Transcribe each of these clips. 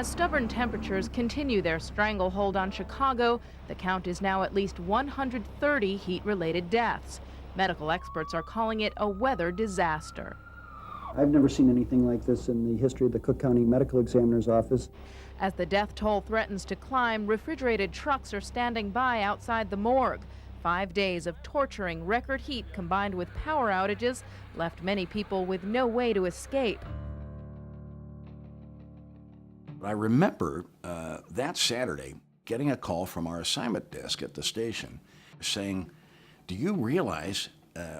As stubborn temperatures continue their stranglehold on Chicago, the count is now at least 130 heat-related deaths. Medical experts are calling it a weather disaster. I've never seen anything like this in the history of the Cook County Medical Examiner's Office. As the death toll threatens to climb, refrigerated trucks are standing by outside the morgue. 5 days of torturing record heat combined with power outages left many people with no way to escape. I remember that Saturday getting a call from our assignment desk at the station saying, "Do you realize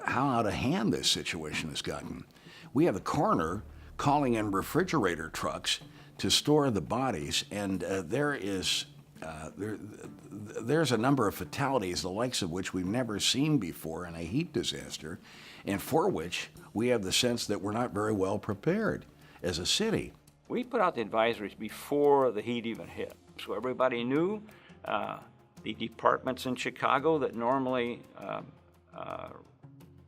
how out of hand this situation has gotten? We have the coroner calling in refrigerator trucks to store the bodies, and there's a number of fatalities, the likes of which we've never seen before in a heat disaster, and for which we have the sense that we're not very well prepared as a city." We put out the advisories before the heat even hit, so everybody knew. The departments in Chicago that normally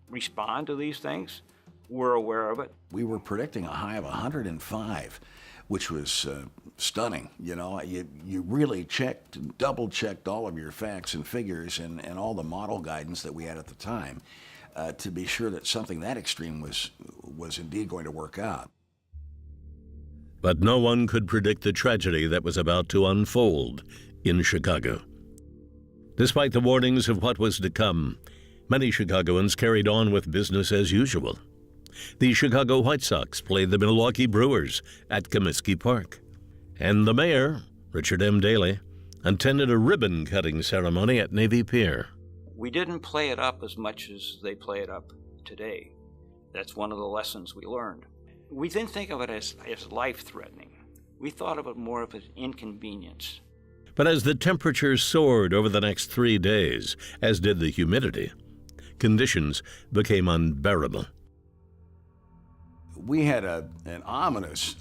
respond to these things were aware of it. We were predicting a high of 105, which was stunning. You know, you really checked, double-checked all of your facts and figures and all the model guidance that we had at the time to be sure that something that extreme was indeed going to work out. But no one could predict the tragedy that was about to unfold in Chicago. Despite the warnings of what was to come, many Chicagoans carried on with business as usual. The Chicago White Sox played the Milwaukee Brewers at Comiskey Park. And the mayor, Richard M. Daley, attended a ribbon-cutting ceremony at Navy Pier. We didn't play it up as much as they play it up today. That's one of the lessons we learned. We didn't think of it as life-threatening. We thought of it more of an inconvenience. But as the temperature soared over the next 3 days, as did the humidity, conditions became unbearable. We had an ominous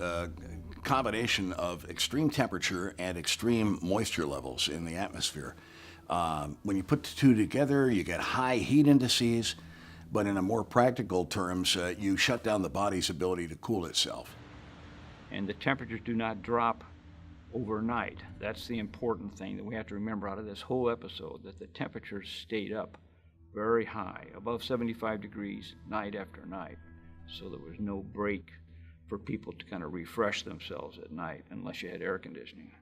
combination of extreme temperature and extreme moisture levels in the atmosphere. When you put the two together, you get high heat indices, but in a more practical terms, you shut down the body's ability to cool itself. And the temperatures do not drop overnight. That's the important thing that we have to remember out of this whole episode, that the temperatures stayed up very high, above 75 degrees night after night. So there was no break for people to kind of refresh themselves at night unless you had air conditioning.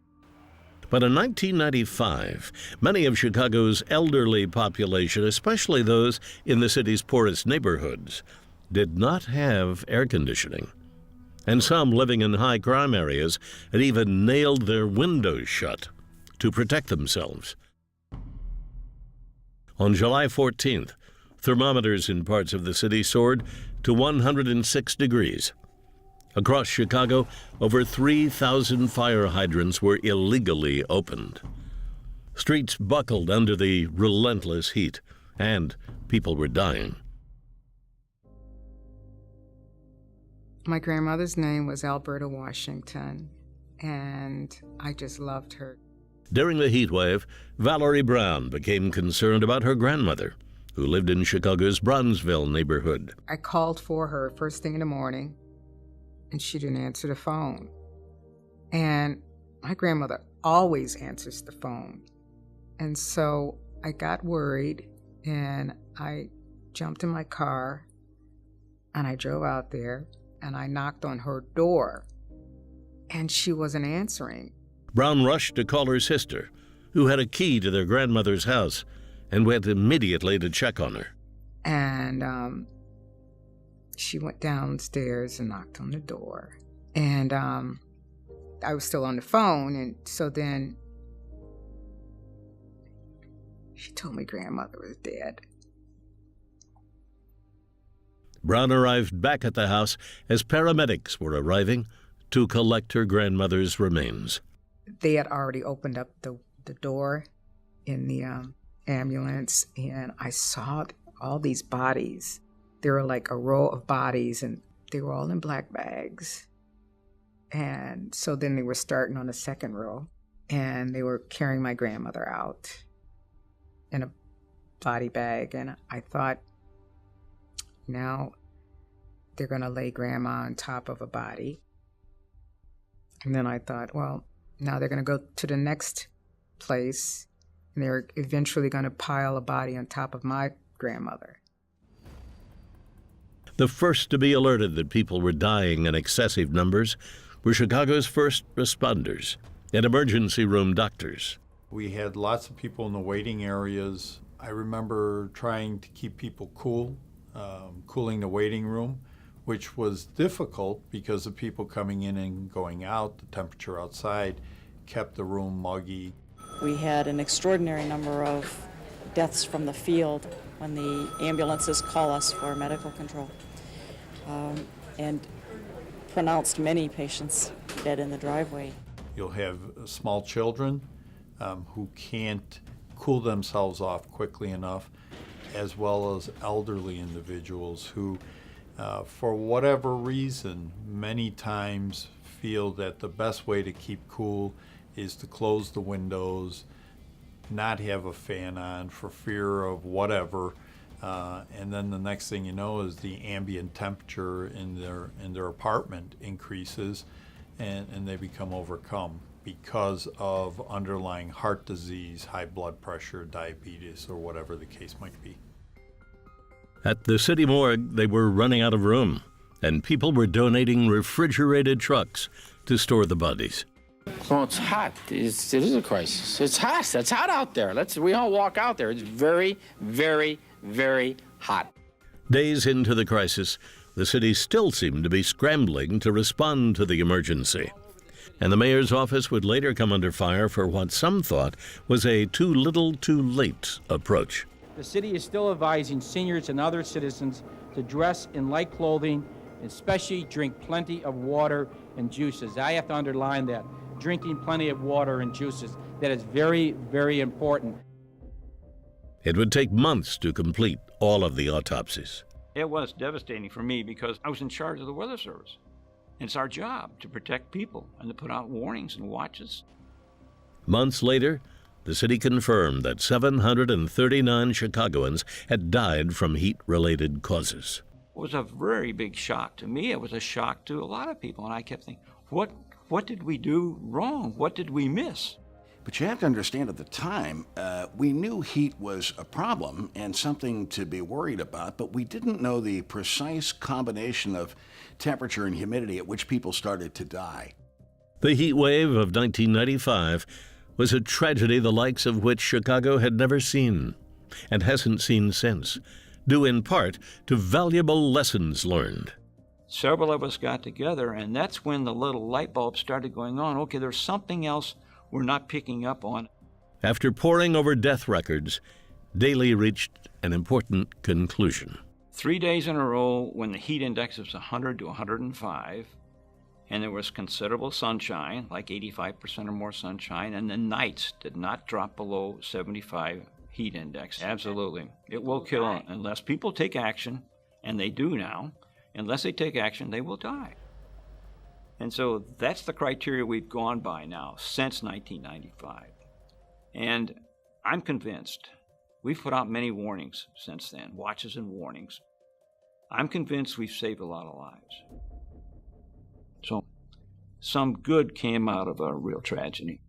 But in 1995, many of Chicago's elderly population, especially those in the city's poorest neighborhoods, did not have air conditioning. And some living in high crime areas had even nailed their windows shut to protect themselves. On July 14th, thermometers in parts of the city soared to 106 degrees. Across Chicago, over 3,000 fire hydrants were illegally opened. Streets buckled under the relentless heat, and people were dying. My grandmother's name was Alberta Washington, and I just loved her. During the heat wave, Valerie Brown became concerned about her grandmother, who lived in Chicago's Bronzeville neighborhood. I called for her first thing in the morning, and she didn't answer the phone. And my grandmother always answers the phone. And so I got worried, and I jumped in my car, and I drove out there, and I knocked on her door, and she wasn't answering. Brown rushed to call her sister, who had a key to their grandmother's house, and went immediately to check on her. And she went downstairs and knocked on the door. And I was still on the phone, and so then she told me grandmother was dead. Brown arrived back at the house as paramedics were arriving to collect her grandmother's remains. They had already opened up the door in the ambulance, and I saw all these bodies. There were like a row of bodies, and they were all in black bags. And so then they were starting on the second row, and they were carrying my grandmother out in a body bag. And I thought, now they're going to lay grandma on top of a body. And then I thought, well, now they're going to go to the next place, and they're eventually going to pile a body on top of my grandmother. The first to be alerted that people were dying in excessive numbers were Chicago's first responders and emergency room doctors. We had lots of people in the waiting areas. I remember trying to keep people cool, cooling the waiting room, which was difficult because the people coming in and going out, the temperature outside kept the room muggy. We had an extraordinary number of deaths from the field when the ambulances call us for medical control, and pronounced many patients dead in the driveway. You'll have small children who can't cool themselves off quickly enough, as well as elderly individuals who, for whatever reason, many times feel that the best way to keep cool is to close the windows, not have a fan on for fear of whatever, and then the next thing you know is the ambient temperature in their apartment increases, and they become overcome because of underlying heart disease, high blood pressure, diabetes, or whatever the case might be. At the city morgue, they were running out of room, and people were donating refrigerated trucks to store the bodies. Well, it's hot. It is a crisis. It's hot. It's hot out there. We all walk out there. It's very, very, very hot. Days into the crisis, the city still seemed to be scrambling to respond to the emergency. And the mayor's office would later come under fire for what some thought was a too little, too late approach. The city is still advising seniors and other citizens to dress in light clothing, especially drink plenty of water and juices. I have to underline that. Drinking plenty of water and juices. That is very, very important. It would take months to complete all of the autopsies. It was devastating for me because I was in charge of the Weather Service. And it's our job to protect people and to put out warnings and watches. Months later, the city confirmed that 739 Chicagoans had died from heat-related causes. It was a very big shock to me. It was a shock to a lot of people. And I kept thinking, what did we do wrong? What did we miss? But you have to understand at the time, we knew heat was a problem and something to be worried about, but we didn't know the precise combination of temperature and humidity at which people started to die. The heat wave of 1995 was a tragedy the likes of which Chicago had never seen and hasn't seen since, due in part to valuable lessons learned. Several of us got together, and that's when the little light bulb started going on. Okay, there's something else we're not picking up on. After poring over death records, Daley reached an important conclusion. 3 days in a row when the heat index was 100 to 105, and there was considerable sunshine, like 85% or more sunshine, and the nights did not drop below 75 heat index. Absolutely. It will kill unless people take action, and they do now. Unless they take action, they will die. And so that's the criteria we've gone by now since 1995. And I'm convinced, we've put out many warnings since then, watches and warnings. I'm convinced we've saved a lot of lives. So some good came out of a real tragedy.